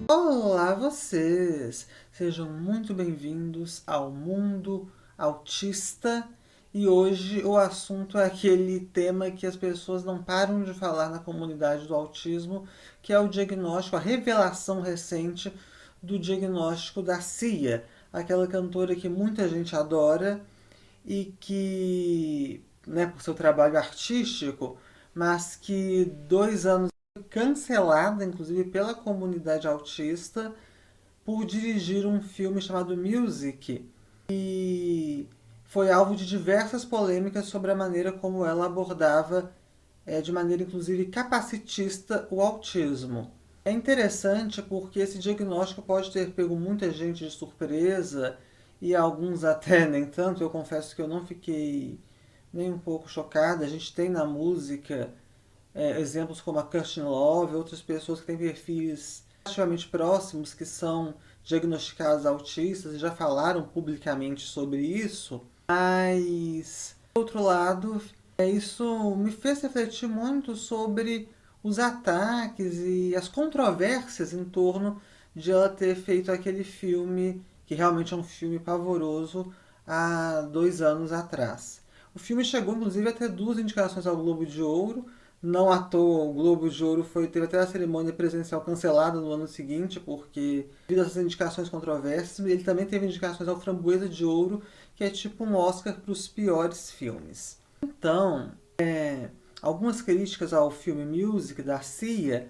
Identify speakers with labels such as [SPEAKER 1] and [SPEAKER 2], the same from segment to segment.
[SPEAKER 1] Olá, vocês! Sejam muito bem-vindos ao Mundo Autista. E hoje o assunto é aquele tema que as pessoas não param de falar na comunidade do autismo, que é o diagnóstico, a revelação recente do diagnóstico da Cia, aquela cantora que muita gente adora e que, né, por seu trabalho artístico, mas que 2 anos cancelada, inclusive pela comunidade autista, por dirigir um filme chamado Music, e foi alvo de diversas polêmicas sobre a maneira como ela abordava, de maneira inclusive capacitista, o autismo. É interessante porque esse diagnóstico pode ter pego muita gente de surpresa e alguns até nem tanto. Eu confesso que eu não fiquei nem um pouco chocada. A gente tem na música exemplos como a Kirsten Love, outras pessoas que têm perfis relativamente próximos que são diagnosticados autistas e já falaram publicamente sobre isso, mas, por outro lado, isso me fez refletir muito sobre os ataques e as controvérsias em torno de ela ter feito aquele filme, que realmente é um filme pavoroso, há 2 anos atrás. O filme chegou, inclusive, a ter 2 indicações ao Globo de Ouro. Não à toa, o Globo de Ouro teve até a cerimônia presencial cancelada no ano seguinte, porque, devido a essas indicações controversas, ele também teve indicações ao Framboesa de Ouro, que é tipo um Oscar para os piores filmes. Então, algumas críticas ao filme Music, da Cia,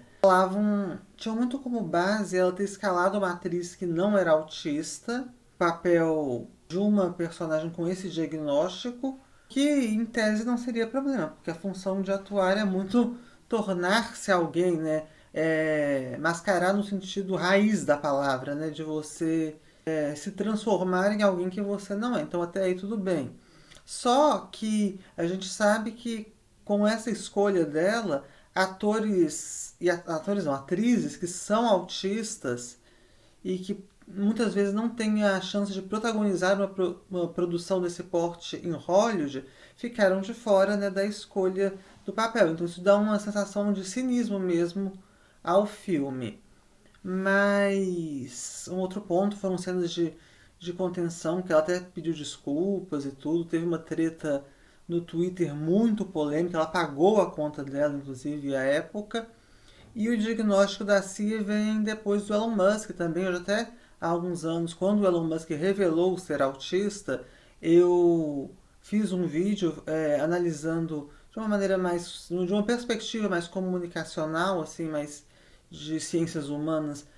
[SPEAKER 1] tinham muito como base ela ter escalado uma atriz que não era autista, papel de uma personagem com esse diagnóstico, que em tese não seria problema, porque a função de atuar é muito tornar-se alguém, né? Mascarar no sentido raiz da palavra, né? De você se transformar em alguém que você não é. Então até aí tudo bem. Só que a gente sabe que com essa escolha dela, atores não, atrizes que são autistas e que muitas vezes não têm a chance de protagonizar uma produção desse porte em Hollywood, ficaram de fora, né, da escolha do papel. Então isso dá uma sensação de cinismo mesmo ao filme. Mas um outro ponto foram cenas de contenção, que ela até pediu desculpas e tudo. Teve uma treta no Twitter muito polêmica, ela pagou a conta dela, inclusive, à época. E o diagnóstico da CIA vem depois do Elon Musk também. Eu já até há alguns anos, quando o Elon Musk revelou ser autista, eu fiz um vídeo analisando de uma maneira mais, de uma perspectiva mais comunicacional, assim, mais de ciências humanas,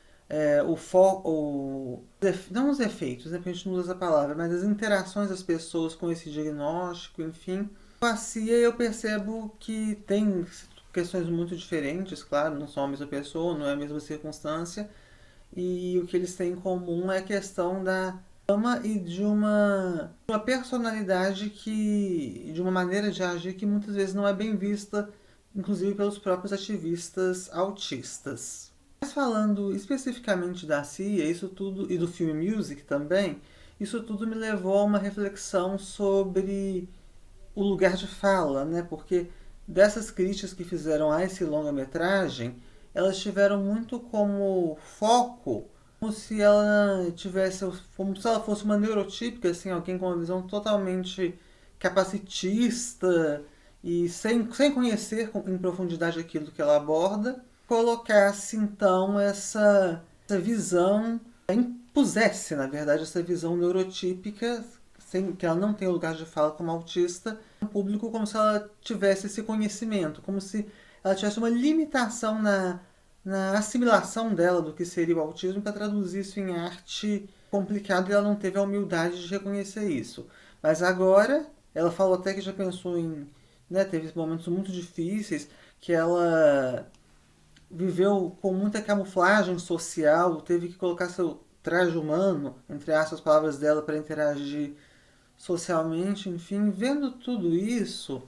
[SPEAKER 1] não os efeitos, né, porque a gente não usa essa palavra, mas as interações das pessoas com esse diagnóstico, enfim. Com a CIA eu percebo que tem questões muito diferentes, claro, não são a mesma pessoa, não é a mesma circunstância, e o que eles têm em comum é a questão da fama e de uma personalidade de uma maneira de agir que muitas vezes não é bem vista, inclusive pelos próprios ativistas autistas. Mas falando especificamente da CIA, isso tudo, e do filme Music também, isso tudo me levou a uma reflexão sobre o lugar de fala, né? Porque dessas críticas que fizeram a esse longa-metragem, elas tiveram muito como foco como se ela fosse uma neurotípica, assim, alguém com uma visão totalmente capacitista e sem conhecer em profundidade aquilo que ela aborda, colocasse então essa visão, impusesse, na verdade, essa visão neurotípica, sem que ela não tem lugar de fala como autista, no público, como se ela tivesse esse conhecimento, como se ela tivesse uma limitação na assimilação dela do que seria o autismo para traduzir isso em arte complicado, e ela não teve a humildade de reconhecer isso. Mas agora, ela falou até que já pensou em, né, teve momentos muito difíceis, que ela viveu com muita camuflagem social, teve que colocar seu traje humano, entre aspas, as palavras dela, para interagir socialmente, enfim, vendo tudo isso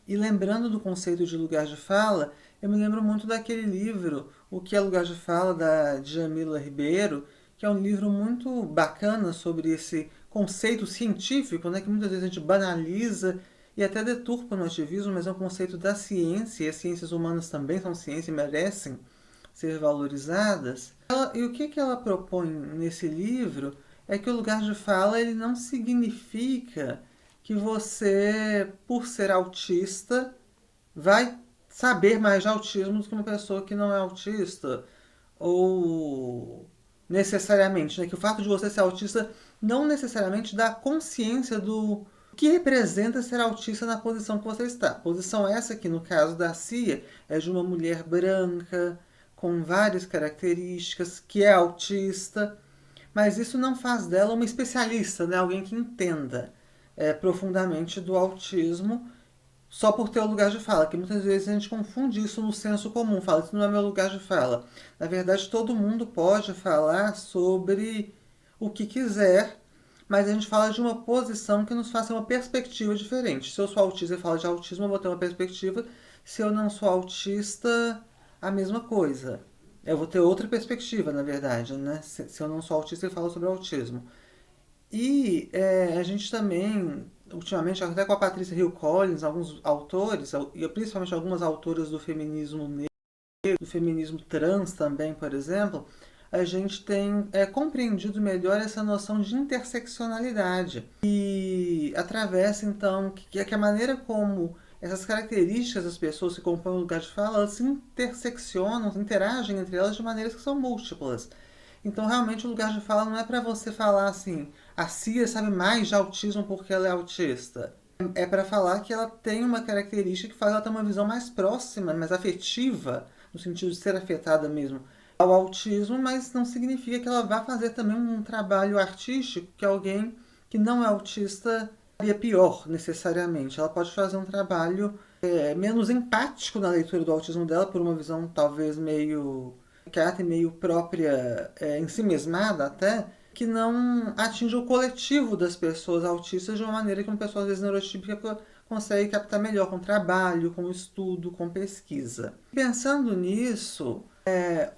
[SPEAKER 1] e lembrando do conceito de lugar de fala, eu me lembro muito daquele livro, O que é Lugar de Fala, da Djamila Ribeiro, que é um livro muito bacana sobre esse conceito científico, né, que muitas vezes a gente banaliza e até deturpa no ativismo, mas é um conceito da ciência, e as ciências humanas também são ciência e merecem ser valorizadas. que ela propõe nesse livro é que o lugar de fala ele não significa que você, por ser autista, vai saber mais de autismo do que uma pessoa que não é autista. Ou necessariamente, né? Que o fato de você ser autista não necessariamente dá consciência do que representa ser autista na posição que você está. Posição essa que, no caso da Cia, é de uma mulher branca, com várias características, que é autista, mas isso não faz dela uma especialista, né? Alguém que entenda profundamente do autismo só por ter o lugar de fala, que muitas vezes a gente confunde isso no senso comum, fala, isso não é meu lugar de fala. Na verdade, todo mundo pode falar sobre o que quiser, mas a gente fala de uma posição que nos faça uma perspectiva diferente. Se eu sou autista e falo de autismo, eu vou ter uma perspectiva. Se eu não sou autista, a mesma coisa. Eu vou ter outra perspectiva, na verdade, né? Se eu não sou autista e falo sobre autismo. E a gente também, ultimamente, até com a Patrícia Hill Collins, alguns autores, e principalmente algumas autoras do feminismo negro, do feminismo trans também, por exemplo, a gente tem compreendido melhor essa noção de interseccionalidade. E atravessa, então, que a maneira como essas características das pessoas que compõem o lugar de fala, elas se interseccionam, interagem entre elas de maneiras que são múltiplas. Então, realmente, o lugar de fala não é para você falar assim, a Cia sabe mais de autismo porque ela é autista. É para falar que ela tem uma característica que faz ela ter uma visão mais próxima, mais afetiva, no sentido de ser afetada mesmo ao autismo, mas não significa que ela vá fazer também um trabalho artístico que alguém que não é autista faria pior, necessariamente. Ela pode fazer um trabalho menos empático na leitura do autismo dela, por uma visão talvez meio caricata e meio própria, em si mesmada até, que não atinge o coletivo das pessoas autistas de uma maneira que uma pessoa às vezes neurotípica consegue captar melhor com trabalho, com estudo, com pesquisa. Pensando nisso,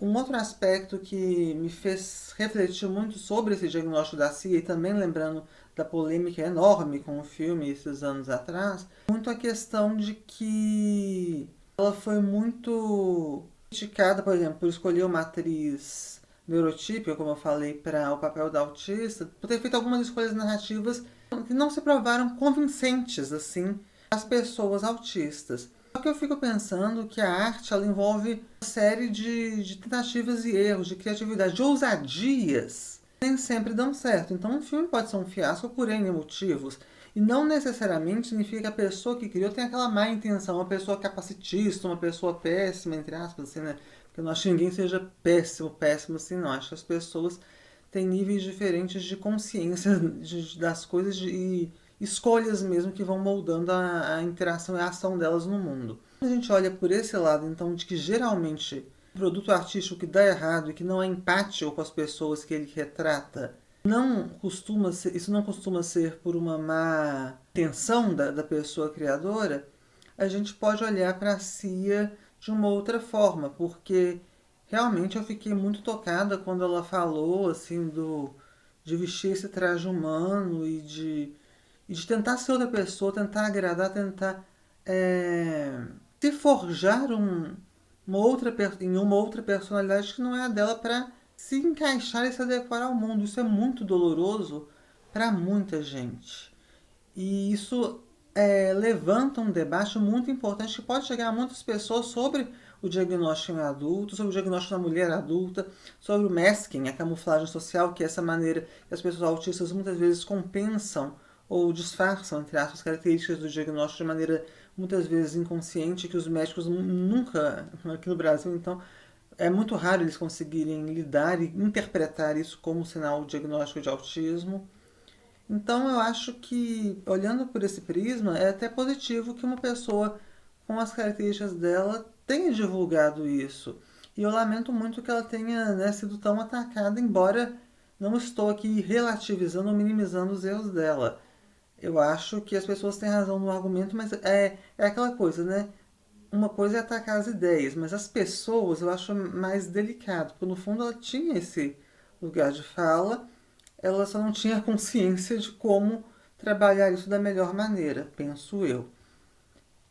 [SPEAKER 1] um outro aspecto que me fez refletir muito sobre esse diagnóstico da CIA e também lembrando da polêmica enorme com o filme esses anos atrás, muito a questão de que ela foi muito criticada, por exemplo, por escolher uma atriz neurotípica, como eu falei, para o papel da autista, por ter feito algumas escolhas narrativas que não se provaram convincentes, assim, às pessoas autistas. Só que eu fico pensando que a arte ela envolve uma série de tentativas e erros, de criatividade, de ousadias, que nem sempre dão certo. Então um filme pode ser um fiasco por N motivos. E não necessariamente significa que a pessoa que criou tem aquela má intenção, uma pessoa capacitista, uma pessoa péssima, entre aspas, assim, né? Porque eu não acho que ninguém seja péssimo assim, não. Acho que as pessoas têm níveis diferentes de consciência das coisas e escolhas mesmo que vão moldando a interação e a ação delas no mundo. Quando a gente olha por esse lado, então, de que geralmente o produto artístico que dá errado e que não é empático com as pessoas que ele retrata, isso não costuma ser por uma má intenção da pessoa criadora, a gente pode olhar para a Cia de uma outra forma, porque realmente eu fiquei muito tocada quando ela falou assim de vestir esse traje humano e de tentar ser outra pessoa, tentar agradar, tentar se forjar em uma outra personalidade que não é a dela para se encaixar e se adequar ao mundo. Isso é muito doloroso para muita gente. E isso levanta um debate muito importante que pode chegar a muitas pessoas sobre o diagnóstico em adulto, sobre o diagnóstico na mulher adulta, sobre o masking, a camuflagem social, que é essa maneira que as pessoas autistas muitas vezes compensam ou disfarçam, entre aspas, características do diagnóstico de maneira muitas vezes inconsciente, que os médicos nunca, aqui no Brasil, então, é muito raro eles conseguirem lidar e interpretar isso como sinal diagnóstico de autismo. Então eu acho que, olhando por esse prisma, é até positivo que uma pessoa com as características dela tenha divulgado isso. E eu lamento muito que ela tenha, né, sido tão atacada, embora não estou aqui relativizando ou minimizando os erros dela. Eu acho que as pessoas têm razão no argumento, mas é aquela coisa, né? Uma coisa é atacar as ideias, mas as pessoas eu acho mais delicado, porque no fundo ela tinha esse lugar de fala, ela só não tinha consciência de como trabalhar isso da melhor maneira, penso eu.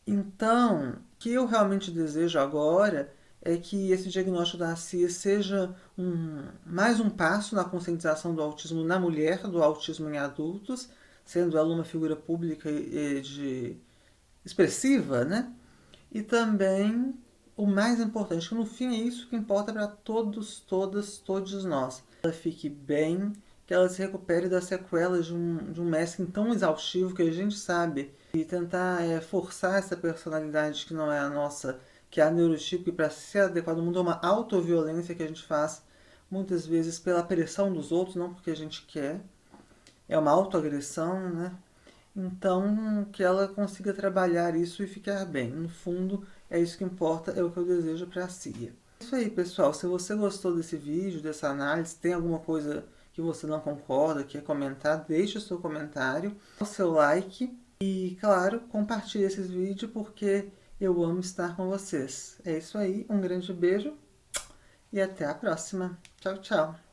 [SPEAKER 1] Então, o que eu realmente desejo agora é que esse diagnóstico da CIA seja mais um passo na conscientização do autismo na mulher, do autismo em adultos, sendo ela uma figura pública expressiva, né? E também o mais importante, que no fim é isso que importa para todos, todas, todos nós. Ela fique bem, que ela se recupere das sequelas de um masking tão exaustivo que a gente sabe. E tentar forçar essa personalidade que não é a nossa, que é a neurotípica, e para ser adequado ao mundo é uma autoviolência que a gente faz muitas vezes pela pressão dos outros, não porque a gente quer. É uma autoagressão, né? Então, que ela consiga trabalhar isso e ficar bem. No fundo, é isso que importa, é o que eu desejo para a Cia. É isso aí, pessoal. Se você gostou desse vídeo, dessa análise, tem alguma coisa que você não concorda, quer comentar, deixe o seu comentário, o seu like e, claro, compartilhe esses vídeos porque eu amo estar com vocês. É isso aí, um grande beijo e até a próxima. Tchau, tchau.